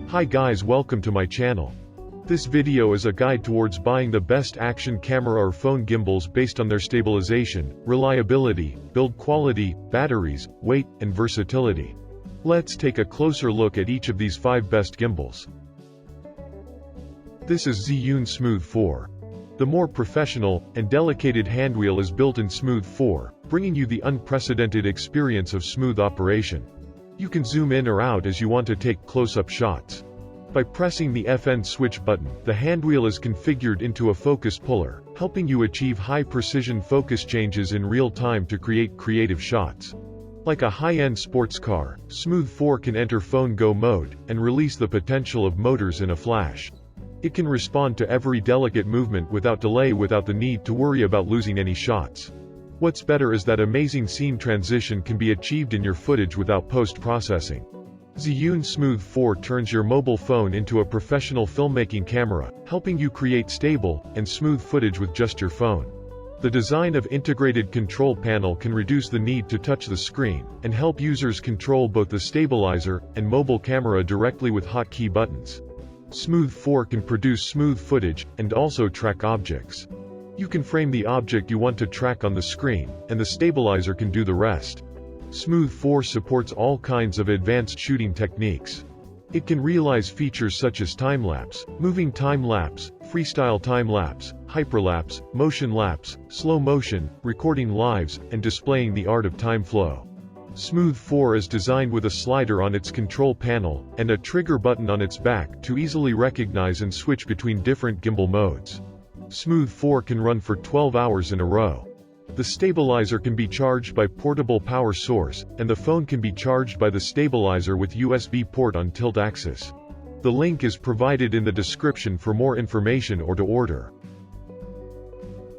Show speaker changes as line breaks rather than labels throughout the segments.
Hi guys, welcome to my channel. This video is a guide towards buying the best action camera or phone gimbals based on their stabilization, reliability, build quality, batteries, weight, and versatility. Let's take a closer look at each of these 5 best gimbals. This is Zhiyun Smooth 4. The more professional and delicate handwheel is built in Smooth 4, bringing you the unprecedented experience of smooth operation. You can zoom in or out as you want to take close-up shots. By pressing the FN switch button, the handwheel is configured into a focus puller, helping you achieve high-precision focus changes in real time to create creative shots. Like a high-end sports car, Smooth 4 can enter phone go mode, and release the potential of motors in a flash. It can respond to every delicate movement without delay without the need to worry about losing any shots. What's better is that amazing scene transition can be achieved in your footage without post-processing. Zhiyun Smooth 4 turns your mobile phone into a professional filmmaking camera, helping you create stable and smooth footage with just your phone. The design of integrated control panel can reduce the need to touch the screen, and help users control both the stabilizer and mobile camera directly with hotkey buttons. Smooth 4 can produce smooth footage, and also track objects. You can frame the object you want to track on the screen, and the stabilizer can do the rest. Smooth 4 supports all kinds of advanced shooting techniques. It can realize features such as time-lapse, moving time-lapse, freestyle time-lapse, hyperlapse, motion lapse, slow motion, recording lives, and displaying the art of time flow. Smooth 4 is designed with a slider on its control panel, and a trigger button on its back to easily recognize and switch between different gimbal modes. Smooth 4 can run for 12 hours in a row. The stabilizer can be charged by portable power source, and the phone can be charged by the stabilizer with USB port on tilt axis. The link is provided in the description for more information or to order.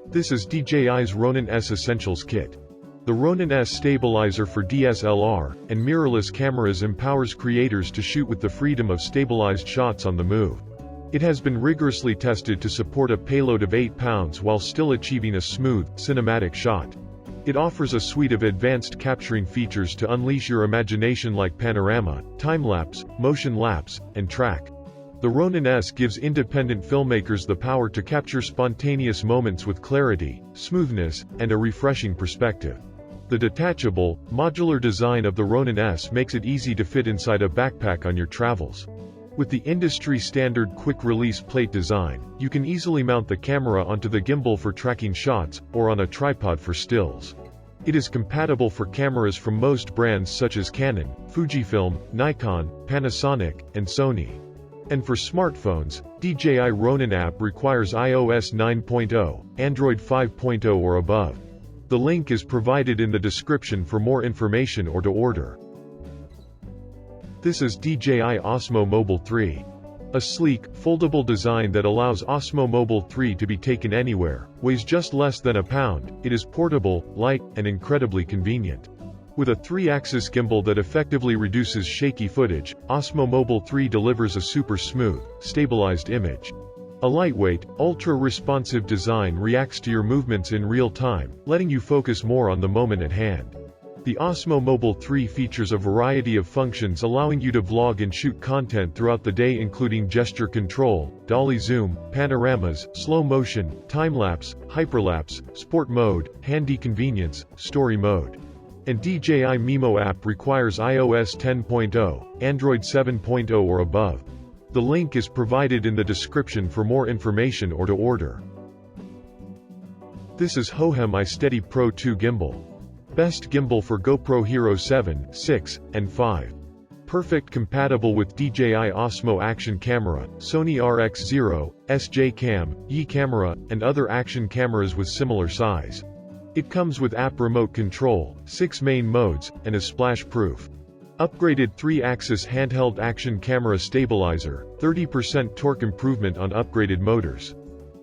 This is DJI's Ronin-S Essentials Kit. The Ronin-S stabilizer for DSLR and mirrorless cameras empowers creators to shoot with the freedom of stabilized shots on the move. It has been rigorously tested to support a payload of 8 pounds while still achieving a smooth, cinematic shot. It offers a suite of advanced capturing features to unleash your imagination like panorama, time-lapse, motion lapse, and track. The Ronin-S gives independent filmmakers the power to capture spontaneous moments with clarity, smoothness, and a refreshing perspective. The detachable, modular design of the Ronin-S makes it easy to fit inside a backpack on your travels. With the industry-standard quick-release plate design, you can easily mount the camera onto the gimbal for tracking shots, or on a tripod for stills. It is compatible for cameras from most brands such as Canon, Fujifilm, Nikon, Panasonic, and Sony. And for smartphones, DJI Ronin app requires iOS 9.0, Android 5.0 or above. The link is provided in the description for more information or to order. This is DJI Osmo Mobile 3. A sleek, foldable design that allows Osmo Mobile 3 to be taken anywhere, weighs just less than a pound, it is portable, light, and incredibly convenient. With a 3-axis gimbal that effectively reduces shaky footage, Osmo Mobile 3 delivers a super smooth, stabilized image. A lightweight, ultra-responsive design reacts to your movements in real time, letting you focus more on the moment at hand. The Osmo Mobile 3 features a variety of functions allowing you to vlog and shoot content throughout the day, including gesture control, dolly zoom, panoramas, slow motion, time-lapse, hyperlapse, sport mode, handy convenience, story mode. And DJI Mimo app requires iOS 10.0, Android 7.0 or above. The link is provided in the description for more information or to order. This is Hohem iSteady Pro 2 Gimbal. Best gimbal for GoPro Hero 7, 6, and 5. Perfect compatible with DJI Osmo Action Camera, Sony RX0, SJCAM, Yi camera, and other action cameras with similar size. It comes with app remote control, 6 main modes, and is splash-proof. Upgraded 3-axis handheld action camera stabilizer, 30% torque improvement on upgraded motors.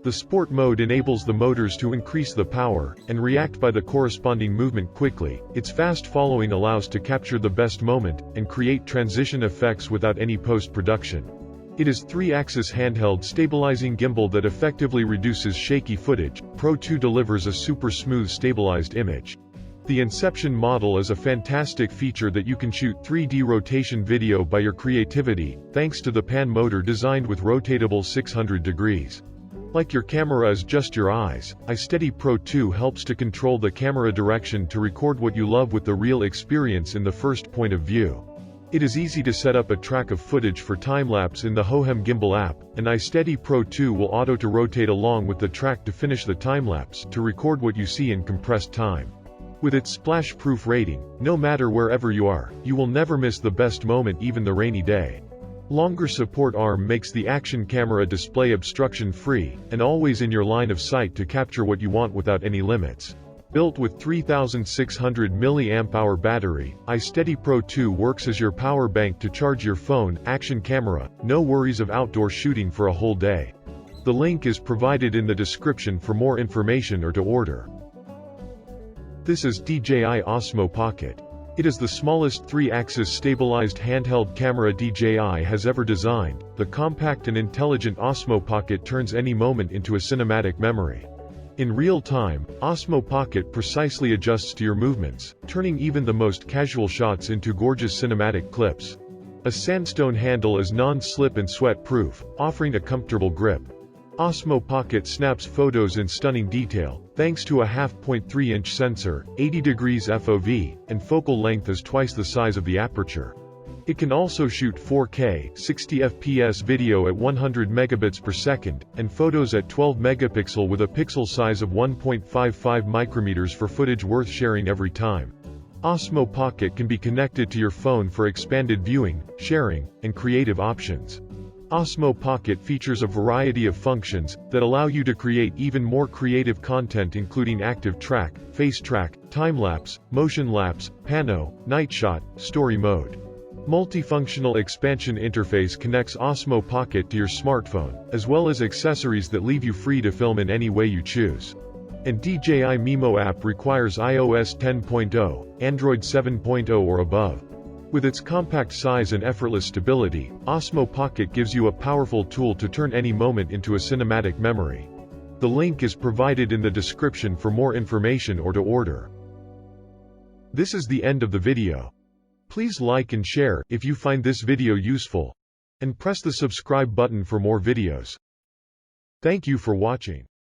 The sport mode enables the motors to increase the power, and react by the corresponding movement quickly. Its fast following allows to capture the best moment, and create transition effects without any post-production. It is 3-axis handheld stabilizing gimbal that effectively reduces shaky footage. Pro 2 delivers a super smooth stabilized image. The Inception model is a fantastic feature that you can shoot 3D rotation video by your creativity, thanks to the pan motor designed with rotatable 600 degrees. Like your camera is just your eyes, iSteady Pro 2 helps to control the camera direction to record what you love with the real experience in the first point of view. It is easy to set up a track of footage for time-lapse in the Hohem Gimbal app, and iSteady Pro 2 will auto-rotate along with the track to finish the time-lapse to record what you see in compressed time. With its splash-proof rating, no matter wherever you are, you will never miss the best moment even the rainy day. Longer support arm makes the action camera display obstruction-free, and always in your line of sight to capture what you want without any limits. Built with 3600 mAh battery, iSteady Pro 2 works as your power bank to charge your phone, action camera, no worries of outdoor shooting for a whole day. The link is provided in the description for more information or to order. This is DJI Osmo Pocket. It is the smallest 3-axis stabilized handheld camera DJI has ever designed. The compact and intelligent Osmo Pocket turns any moment into a cinematic memory. In real time, Osmo Pocket precisely adjusts to your movements, turning even the most casual shots into gorgeous cinematic clips. A sandstone handle is non-slip and sweat-proof, offering a comfortable grip. Osmo Pocket snaps photos in stunning detail, thanks to a 0.3-inch sensor, 80 degrees FOV, and focal length is twice the size of the aperture. It can also shoot 4K, 60 fps video at 100 megabits per second, and photos at 12 megapixel with a pixel size of 1.55 micrometers for footage worth sharing every time. Osmo Pocket can be connected to your phone for expanded viewing, sharing, and creative options. Osmo Pocket features a variety of functions that allow you to create even more creative content, including active track, face track, time-lapse, motion lapse, pano, night shot, story mode. Multifunctional expansion interface connects Osmo Pocket to your smartphone, as well as accessories that leave you free to film in any way you choose. And DJI Mimo app requires iOS 10.0, Android 7.0 or above. With its compact size and effortless stability, Osmo Pocket gives you a powerful tool to turn any moment into a cinematic memory. The link is provided in the description for more information or to order. This is the end of the video. Please like and share if you find this video useful, and press the subscribe button for more videos. Thank you for watching.